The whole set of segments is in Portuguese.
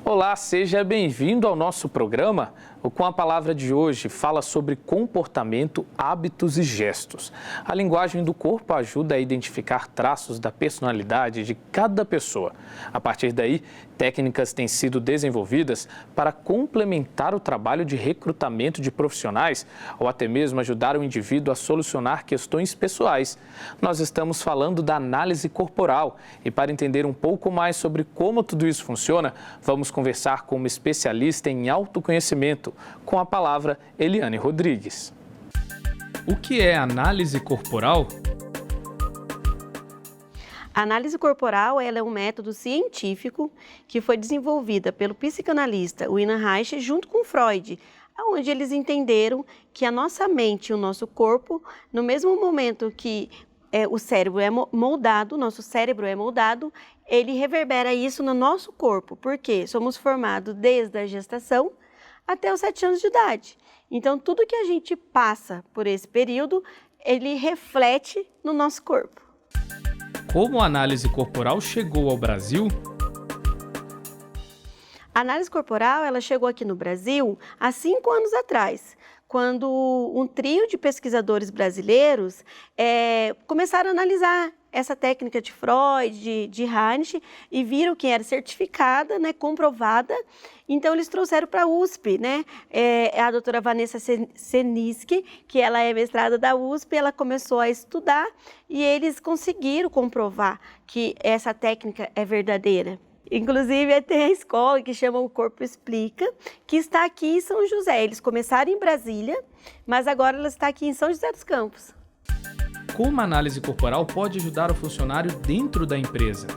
Olá, seja bem-vindo ao nosso programa. O Com a Palavra de hoje fala sobre comportamento, hábitos e gestos. A linguagem do corpo ajuda a identificar traços da personalidade de cada pessoa. A partir daí, técnicas têm sido desenvolvidas para complementar o trabalho de recrutamento de profissionais ou até mesmo ajudar o indivíduo a solucionar questões pessoais. Nós estamos falando da análise corporal e para entender um pouco mais sobre como tudo isso funciona, vamos conversar com uma especialista em autoconhecimento, com a palavra Eliane Rodrigues. O que é análise corporal? A análise corporal ela é um método científico que foi desenvolvida pelo psicanalista Wilhelm Reich junto com Freud, onde eles entenderam que a nossa mente e o nosso corpo, no mesmo momento que o cérebro é moldado, nosso cérebro é moldado, ele reverbera isso no nosso corpo, porque somos formados desde a gestação até os 7 anos de idade. Então, tudo que a gente passa por esse período, ele reflete no nosso corpo. Como a análise corporal chegou ao Brasil? A análise corporal ela chegou aqui no Brasil há 5 anos atrás, quando um trio de pesquisadores brasileiros começaram a analisar essa técnica de Freud, de Reich, e viram que era certificada, né, comprovada. Então, eles trouxeram para a USP, né? A doutora Vanessa Seniski, que ela é mestrada da USP, ela começou a estudar e eles conseguiram comprovar que essa técnica é verdadeira. Inclusive, tem a escola que chama O Corpo Explica, que está aqui em São José. Eles começaram em Brasília, mas agora ela está aqui em São José dos Campos. Como a análise corporal pode ajudar o funcionário dentro da empresa?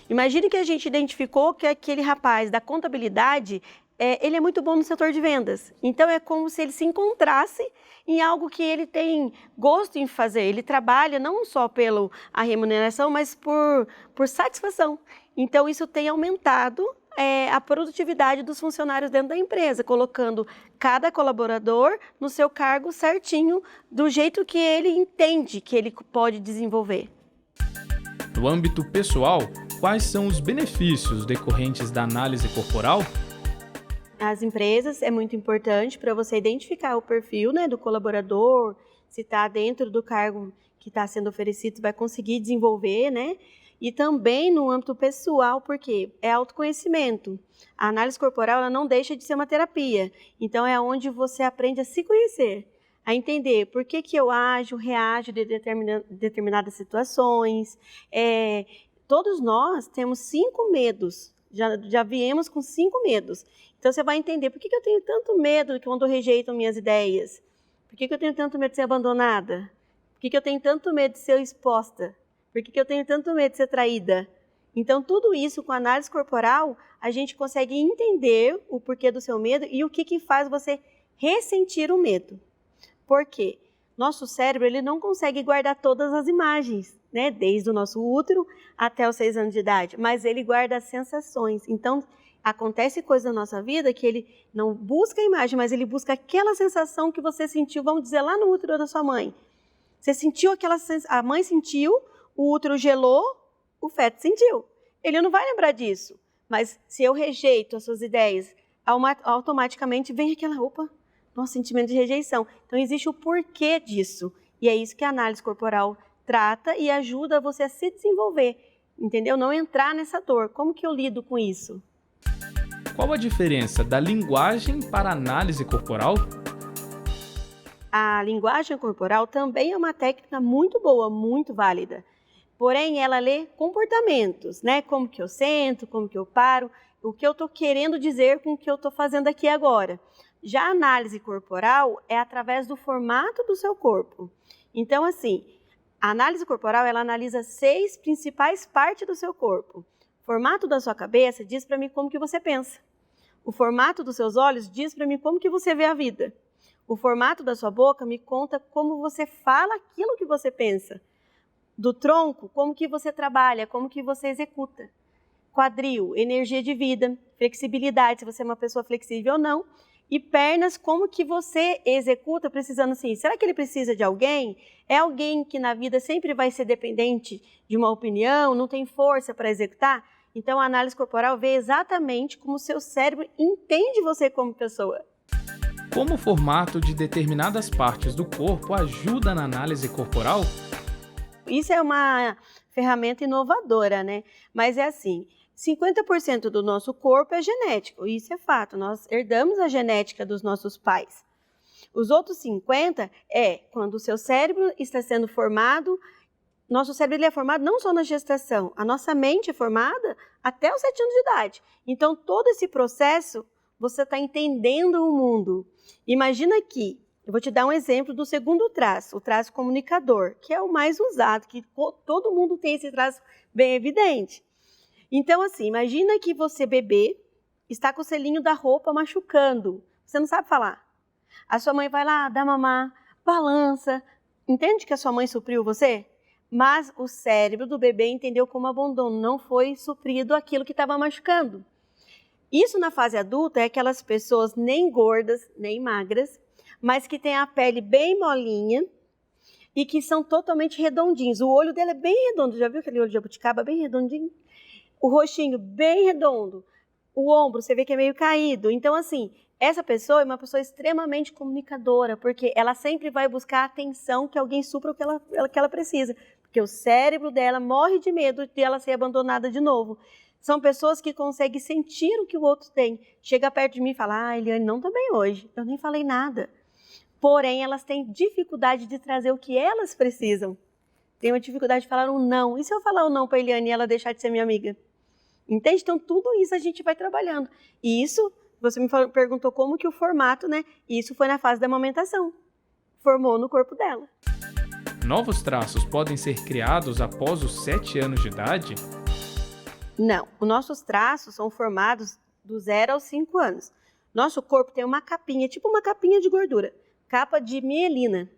Imagine que a gente identificou que aquele rapaz da contabilidade, ele é muito bom no setor de vendas. Então, é como se ele se encontrasse em algo que ele tem gosto em fazer. Ele trabalha não só pela remuneração, mas por satisfação. Então, isso tem aumentado a produtividade dos funcionários dentro da empresa, colocando cada colaborador no seu cargo certinho, do jeito que ele entende que ele pode desenvolver. No âmbito pessoal, quais são os benefícios decorrentes da análise corporal? As empresas é muito importante para você identificar o perfil, né, do colaborador, se está dentro do cargo que está sendo oferecido, vai conseguir desenvolver, né? E também no âmbito pessoal, porque é autoconhecimento. A análise corporal ela não deixa de ser uma terapia. Então, é onde você aprende a se conhecer, a entender por que eu reajo de determinadas situações. Todos nós temos 5 medos, já viemos com 5 medos. Então, você vai entender por que eu tenho tanto medo quando rejeitam minhas ideias? Por que eu tenho tanto medo de ser abandonada? Por que eu tenho tanto medo de ser exposta? Por que eu tenho tanto medo de ser traída? Então, tudo isso com análise corporal, a gente consegue entender o porquê do seu medo e o que faz você ressentir o medo. Por quê? Nosso cérebro ele não consegue guardar todas as imagens, né? Desde o nosso útero até os 6 anos de idade, mas ele guarda as sensações. Então, acontece coisa na nossa vida que ele não busca a imagem, mas ele busca aquela sensação que você sentiu, vamos dizer, lá no útero da sua mãe. Você sentiu aquela sensação, a mãe sentiu, o útero gelou, o feto sentiu. Ele não vai lembrar disso, mas se eu rejeito as suas ideias, automaticamente vem nosso sentimento de rejeição. Então, existe o porquê disso. E é isso que a análise corporal trata e ajuda você a se desenvolver, entendeu? Não entrar nessa dor. Como que eu lido com isso? Qual a diferença da linguagem para a análise corporal? A linguagem corporal também é uma técnica muito boa, muito válida. Porém, ela lê comportamentos, né? Como que eu sento, como que eu paro, o que eu estou querendo dizer com o que eu estou fazendo aqui agora. Já a análise corporal é através do formato do seu corpo. Então, assim, a análise corporal, ela analisa 6 principais partes do seu corpo. O formato da sua cabeça diz para mim como que você pensa. O formato dos seus olhos diz para mim como que você vê a vida. O formato da sua boca me conta como você fala aquilo que você pensa. Do tronco, como que você trabalha, como que você executa. Quadril, energia de vida, flexibilidade, se você é uma pessoa flexível ou não. E pernas, como que você executa, precisando assim, será que ele precisa de alguém? É alguém que na vida sempre vai ser dependente de uma opinião, não tem força para executar? Então, a análise corporal vê exatamente como o seu cérebro entende você como pessoa. Como o formato de determinadas partes do corpo ajuda na análise corporal? Isso é uma ferramenta inovadora, né? Mas é assim, 50% do nosso corpo é genético, isso é fato, nós herdamos a genética dos nossos pais. Os outros 50% é quando o seu cérebro está sendo formado. Nosso cérebro ele é formado não só na gestação, a nossa mente é formada até os 7 anos de idade. Então, todo esse processo, você está entendendo o mundo. Imagina que, eu vou te dar um exemplo do segundo traço, o traço comunicador, que é o mais usado, que todo mundo tem esse traço bem evidente. Então, assim, imagina que você, bebê, está com o selinho da roupa machucando, você não sabe falar. A sua mãe vai lá, dá mamar, balança, entende que a sua mãe supriu você? Mas o cérebro do bebê entendeu como abandono, não foi suprido aquilo que estava machucando. Isso na fase adulta é aquelas pessoas nem gordas, nem magras, mas que têm a pele bem molinha e que são totalmente redondinhos. O olho dela é bem redondo, já viu aquele olho de jabuticaba bem redondinho? O rostinho bem redondo, o ombro você vê que é meio caído. Então assim, essa pessoa é uma pessoa extremamente comunicadora, porque ela sempre vai buscar a atenção que alguém supra o que ela precisa. Porque o cérebro dela morre de medo de ela ser abandonada de novo. São pessoas que conseguem sentir o que o outro tem. Chega perto de mim e fala, Eliane, não está bem hoje, eu nem falei nada. Porém, elas têm dificuldade de trazer o que elas precisam. Tem uma dificuldade de falar um não. E se eu falar um não para a Eliane e ela deixar de ser minha amiga? Entende? Então, tudo isso a gente vai trabalhando. E isso, você me perguntou como que o formato, né? Isso foi na fase da amamentação. Formou no corpo dela. Novos traços podem ser criados após os 7 anos de idade? Não, os nossos traços são formados do 0 aos 5 anos. Nosso corpo tem uma capinha, tipo uma capinha de gordura, capa de mielina,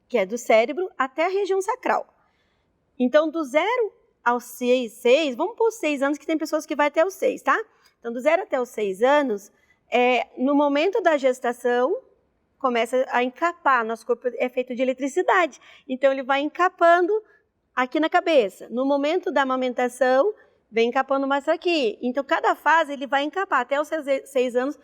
que é do cérebro até a região sacral. Então, do 0 aos 6, vamos pôr 6 anos, que tem pessoas que vai até os 6, tá? Então, do 0 até os 6 anos, no momento da gestação, começa a encapar, nosso corpo é feito de eletricidade, então ele vai encapando aqui na cabeça. No momento da amamentação, vem encapando mais aqui. Então, cada fase ele vai encapar. Até os 6 anos,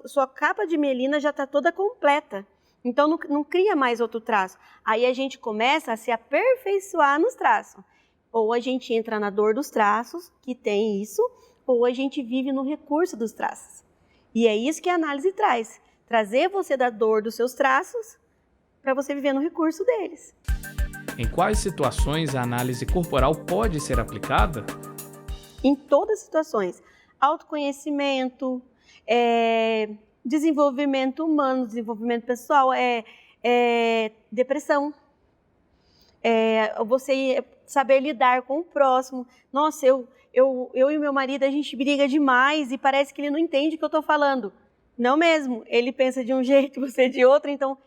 sua capa de mielina já está toda completa. Então, não cria mais outro traço. Aí a gente começa a se aperfeiçoar nos traços. Ou a gente entra na dor dos traços, que tem isso, ou a gente vive no recurso dos traços. E é isso que a análise traz. Trazer você da dor dos seus traços para você viver no recurso deles. Em quais situações a análise corporal pode ser aplicada? Em todas as situações. Autoconhecimento, desenvolvimento humano, desenvolvimento pessoal, depressão. Você saber lidar com o próximo. Nossa, eu e meu marido, a gente briga demais e parece que ele não entende o que eu estou falando. Não mesmo, ele pensa de um jeito, você de outro. Então,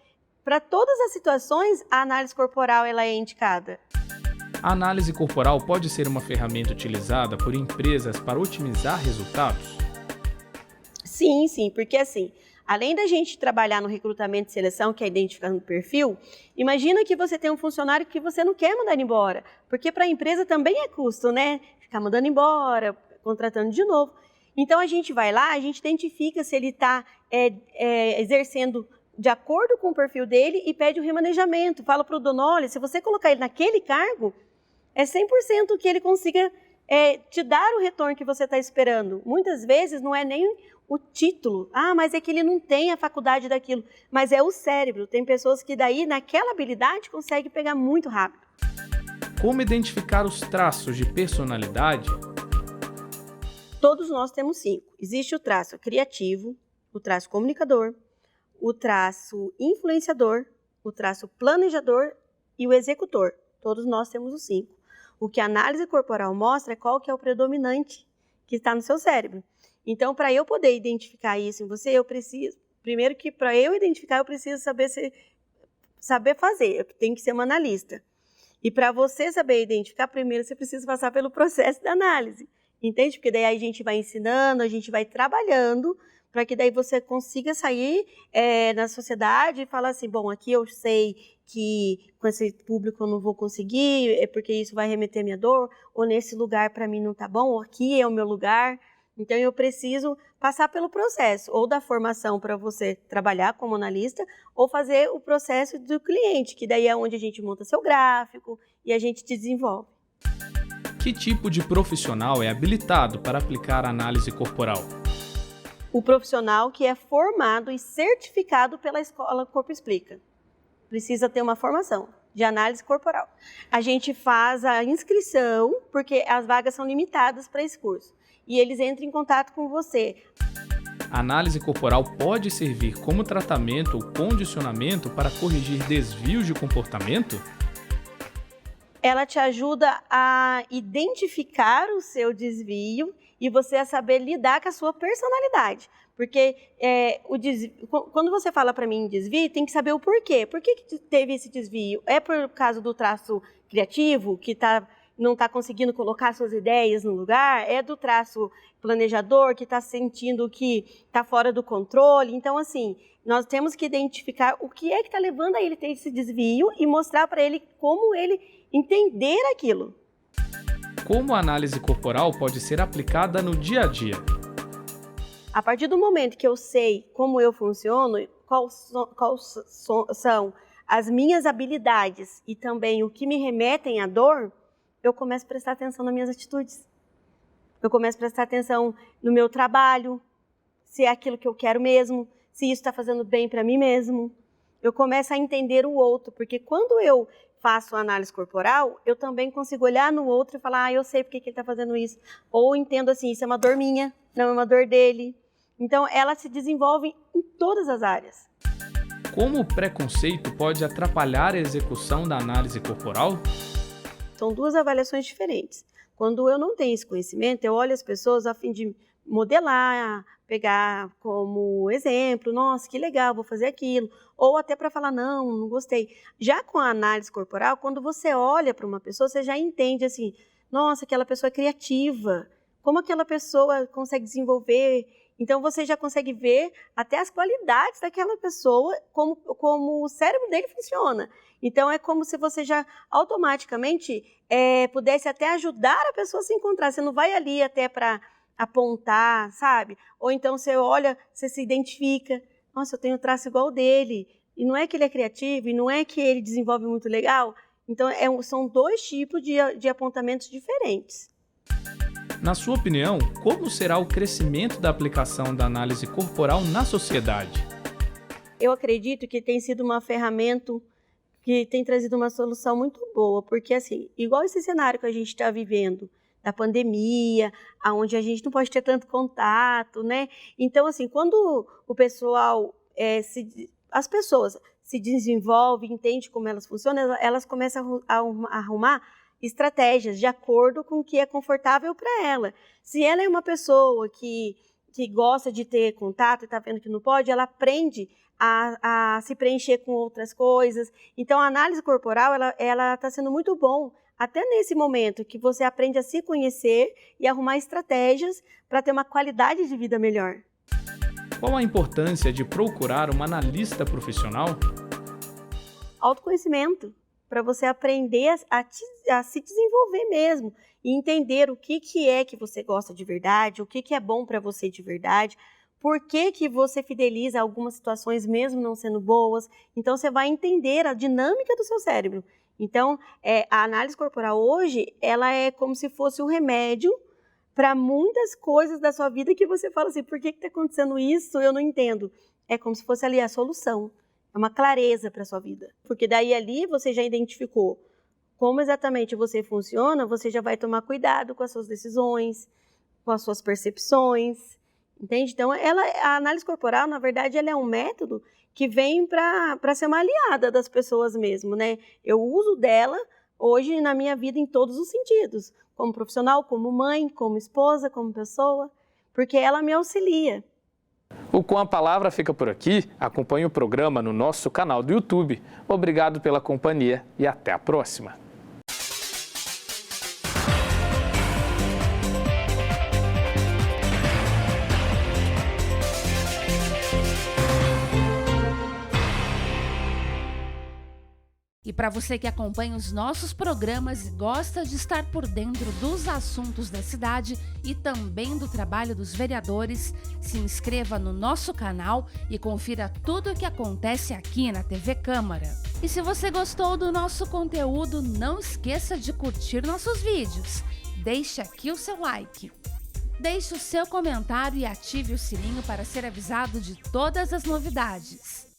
para todas as situações, a análise corporal ela é indicada. A análise corporal pode ser uma ferramenta utilizada por empresas para otimizar resultados? Sim, porque assim, além da gente trabalhar no recrutamento e seleção, que é identificando o perfil, imagina que você tem um funcionário que você não quer mandar embora, porque para a empresa também é custo, né? Ficar mandando embora, contratando de novo. Então, a gente vai lá, a gente identifica se ele está exercendo de acordo com o perfil dele e pede o remanejamento. Fala para o dono, olha, se você colocar ele naquele cargo, é 100% que ele consiga te dar o retorno que você está esperando. Muitas vezes não é nem o título. Mas é que ele não tem a faculdade daquilo. Mas é o cérebro. Tem pessoas que daí, naquela habilidade, conseguem pegar muito rápido. Como identificar os traços de personalidade? Todos nós temos 5. Existe o traço criativo, o traço comunicador, o traço influenciador, o traço planejador e o executor. Todos nós temos os 5. O que a análise corporal mostra é qual que é o predominante que está no seu cérebro. Então, para eu poder identificar isso em você, eu preciso... Primeiro que para eu identificar, eu preciso saber fazer. Eu tenho que ser uma analista. E para você saber identificar, primeiro você precisa passar pelo processo da análise. entende? Porque daí a gente vai ensinando, a gente vai trabalhando, para que daí você consiga sair na sociedade e falar assim, bom, aqui eu sei que com esse público eu não vou conseguir, é porque isso vai remeter a minha dor, ou nesse lugar para mim não tá bom, ou aqui é o meu lugar. Então eu preciso passar pelo processo, ou da formação para você trabalhar como analista, ou fazer o processo do cliente, que daí é onde a gente monta seu gráfico e a gente desenvolve. Que tipo de profissional é habilitado para aplicar a análise corporal? O profissional que é formado e certificado pela Escola Corpo Explica. Precisa ter uma formação de análise corporal. A gente faz a inscrição, porque as vagas são limitadas para esse curso. E eles entram em contato com você. A análise corporal pode servir como tratamento ou condicionamento para corrigir desvios de comportamento? Ela te ajuda a identificar o seu desvio e você a saber lidar com a sua personalidade. Porque quando você fala para mim em desvio, tem que saber o porquê. Por que teve esse desvio? É por causa do traço criativo, que não está conseguindo colocar suas ideias no lugar? É do traço planejador, que está sentindo que está fora do controle? Então, assim, nós temos que identificar o que é que está levando a ele ter esse desvio e mostrar para ele como ele entender aquilo. Como a análise corporal pode ser aplicada no dia a dia? A partir do momento que eu sei como eu funciono, quais são as minhas habilidades e também o que me remetem à dor, eu começo a prestar atenção nas minhas atitudes. Eu começo a prestar atenção no meu trabalho, se é aquilo que eu quero mesmo, se isso está fazendo bem para mim mesmo. Eu começo a entender o outro, porque quando eu faço análise corporal, eu também consigo olhar no outro e falar, eu sei porque que ele está fazendo isso. Ou entendo assim, isso é uma dor minha, não é uma dor dele. Então, ela se desenvolve em todas as áreas. Como o preconceito pode atrapalhar a execução da análise corporal? São duas avaliações diferentes. Quando eu não tenho esse conhecimento, eu olho as pessoas a fim de modelar, pegar como exemplo, nossa, que legal, vou fazer aquilo. Ou até para falar, não gostei. Já com a análise corporal, quando você olha para uma pessoa, você já entende assim, nossa, aquela pessoa é criativa, como aquela pessoa consegue desenvolver. Então, você já consegue ver até as qualidades daquela pessoa, como o cérebro dele funciona. Então, é como se você já automaticamente pudesse até ajudar a pessoa a se encontrar. Você não vai ali até para apontar, sabe? Ou então você olha, você se identifica. Nossa, eu tenho um traço igual dele. E não é que ele é criativo, e não é que ele desenvolve muito legal. Então, são dois tipos de apontamentos diferentes. Na sua opinião, como será o crescimento da aplicação da análise corporal na sociedade? Eu acredito que tem sido uma ferramenta que tem trazido uma solução muito boa, porque assim, igual esse cenário que a gente está vivendo, da pandemia, onde a gente não pode ter tanto contato, né? Então, assim, quando o pessoal, as pessoas se desenvolvem, entendem como elas funcionam, elas começam a arrumar estratégias de acordo com o que é confortável para ela. Se ela é uma pessoa que gosta de ter contato e está vendo que não pode, ela aprende a se preencher com outras coisas. Então, a análise corporal ela está sendo muito bom, até nesse momento que você aprende a se conhecer e arrumar estratégias para ter uma qualidade de vida melhor. Qual a importância de procurar uma analista profissional? Autoconhecimento, para você aprender a se desenvolver mesmo e entender o que é que você gosta de verdade, o que é bom para você de verdade, por que você fideliza algumas situações mesmo não sendo boas. Então, você vai entender a dinâmica do seu cérebro. Então, a análise corporal hoje, ela é como se fosse um remédio para muitas coisas da sua vida que você fala assim, por que está acontecendo isso? Eu não entendo. É como se fosse ali a solução. É uma clareza para a sua vida. Porque daí ali você já identificou como exatamente você funciona, você já vai tomar cuidado com as suas decisões, com as suas percepções, entende? Então, a análise corporal, na verdade, ela é um método que vem para ser uma aliada das pessoas mesmo, né? Eu uso dela hoje na minha vida em todos os sentidos, como profissional, como mãe, como esposa, como pessoa, porque ela me auxilia. O Com a Palavra fica por aqui. Acompanhe o programa no nosso canal do YouTube. Obrigado pela companhia e até a próxima. E para você que acompanha os nossos programas e gosta de estar por dentro dos assuntos da cidade e também do trabalho dos vereadores, se inscreva no nosso canal e confira tudo o que acontece aqui na TV Câmara. E se você gostou do nosso conteúdo, não esqueça de curtir nossos vídeos. Deixe aqui o seu like. Deixe o seu comentário e ative o sininho para ser avisado de todas as novidades.